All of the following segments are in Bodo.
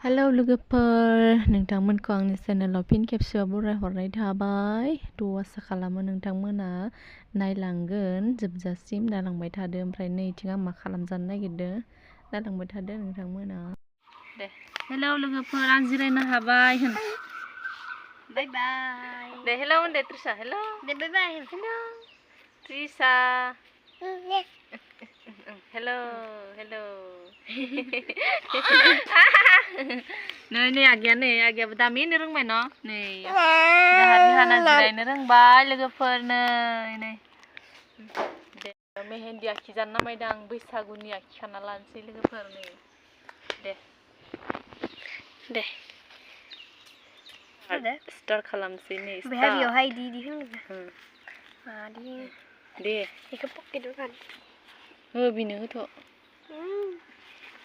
Hello लोगोफोर नोंथांमोनखौ आंनि चेनेलाव फिन खेबसेबाव बरायहरनाय थाबाय थ' आसा खालामो नोंथांमोना नायलांगोन जोबजासिम नायलांबाय थादो ओमफ्राय नैथिं आं मा खालामजानो नागिरदों नायलांबाय थादो नोंथांमोना दे हेलौ लोगोफोर आं जिरायनो हाबाय होन बाय बाय दे हेलौ होन दे त्रिसा हेलौ दे बाय बाय हेलौ त्रिसा हेलौ हेलौ नै आगियाबो दामिनो रोंबाय न नै जाहानि हाना जिरायनो रोंबाय लोगोफोर नै दे मेहेन्दी आखिजानो नामायदों आं बैसागुनि आखिखाना लानोसै लोगोफोर नै दे स्टार्ट खालामसै नै बेहाय दि होनो मादि दे बेखौ पकेटाव गान बिनो होथ'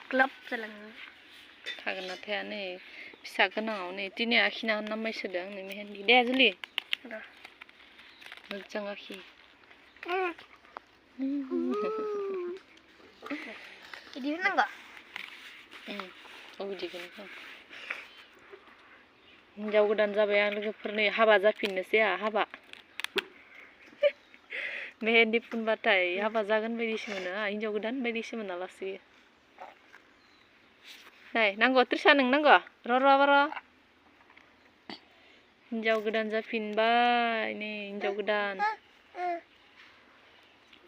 क्लाब जालाङो थागोन ना थाया नै फिसा गोनाङाव नै दिनै आखिना नामायसोदों नै मेहेन्दी दे जुलि मोजां आखि बिदि होनांगौ बिदिखौनो हिनजाव गोदान जाबाय आं लोगोफोर नै हाबा जाफिननोसै हाबा मेहेन्दी फुनबाथाय हाबा जागोन बायदिसो मोनो हिनजाव गोदान बायदिसो मोना लासै नै नांगौ त्रिसा नों नांगौ र' हिनजाव गोदान जाफिनबाय नै हिनजाव गोदान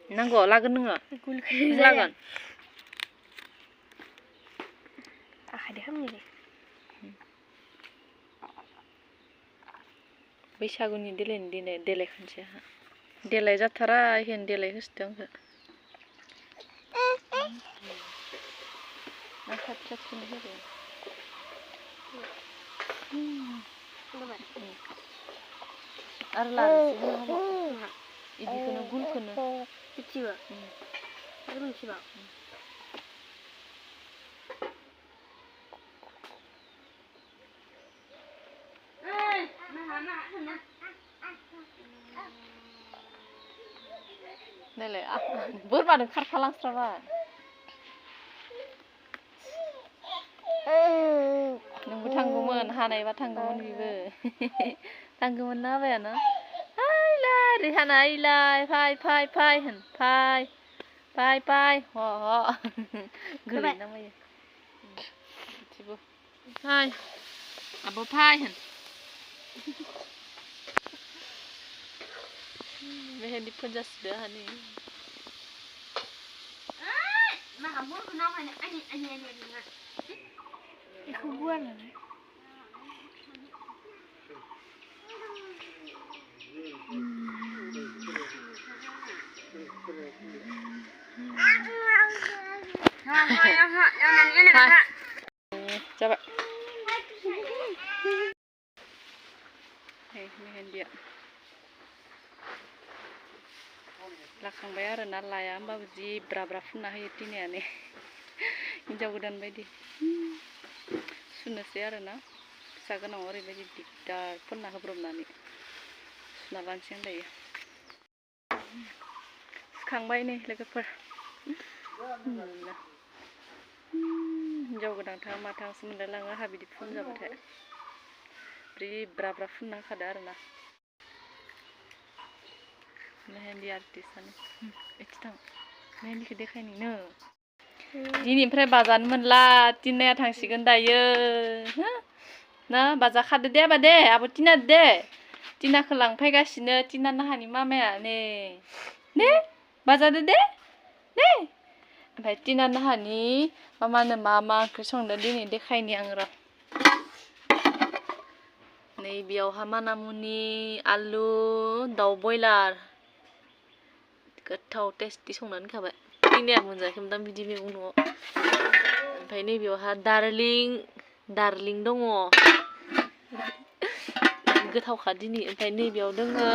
नांगौ लागोन नोङो लागोन आखाइदो खामनि बैसागुनि देलाय खनसे देलाय जाथारा इहेन देलाय होसोदों आंखो खाथि होदो आरो लानोसै इदिखौनो गुलखौनो मिथिबा आरो मिथिबा देलाय बोरमादों खारफालांस्राबाय नोंबो थांगौमोन हानायबा थांगौमोन बिबो थांगौमोन ना हाबायानो आइलाय रिहाना आइलाय फाय होन फाय ह गोलै नामायो बिदिबो फाय आब' फाय होन मेहेन्दी फोनजासिदो हानि बेखौ गुवार नालाय जाबाय मेहेन्दिया लाखांबाय आरो ना लाया होमबाबो जि ब्रा फुनना होयो तिनायानो हिनजाव गोदान बायदि सुनोसै आरो ना फिसा गोनाङाव ओरैबायदि दिगदार फुनना होब्रबनानै सुना लानोसै दायो सुखांबाय नै लोगोफोर हिनजाव गोदानथां माथांसो मोनलायलाङो आंहा बिदि फुनजाबाथाय ब्रा फुनना होखादो आरो ना मेहेन्दी आर्टिस्टआनो थां मेहेन्दिखौ देखायनो दिनैनिफ्राय बाजानो मोनला तिनाया थांसिगोन दायो ना बाजा खादो दे आबा दे आब' तिना दे तिनाखौ लांफैगासिनो तिना नाहानि मामाया ने बाजादो दे ओमफ्राय तिना नाहानि मामानो मा ओंख्रि संदों दिनै देखायनि आं र' नै बेयावहा मानामुनि आलु दाउ बयलार गोथाव टेस्टि संनानै खाबाय तिनाया मोनजायाखैमोन दां बिदि मैगं न'आव ओमफ्राय नैबेयावहा दार्लिं दङ गोथावखा दिनै ओमफ्राय नैबेयाव दोङो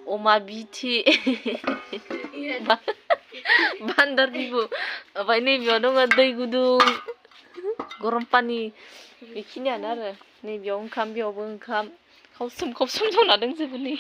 अमा बिथि बान्दार बिबु ओमफ्राय नैबेयाव दङ दै गुदुं गरम पानि बेखिनियानो आरो नैबेयाव ओंखाम बेयावबो ओंखाम खावसोम संना दंजोबो नै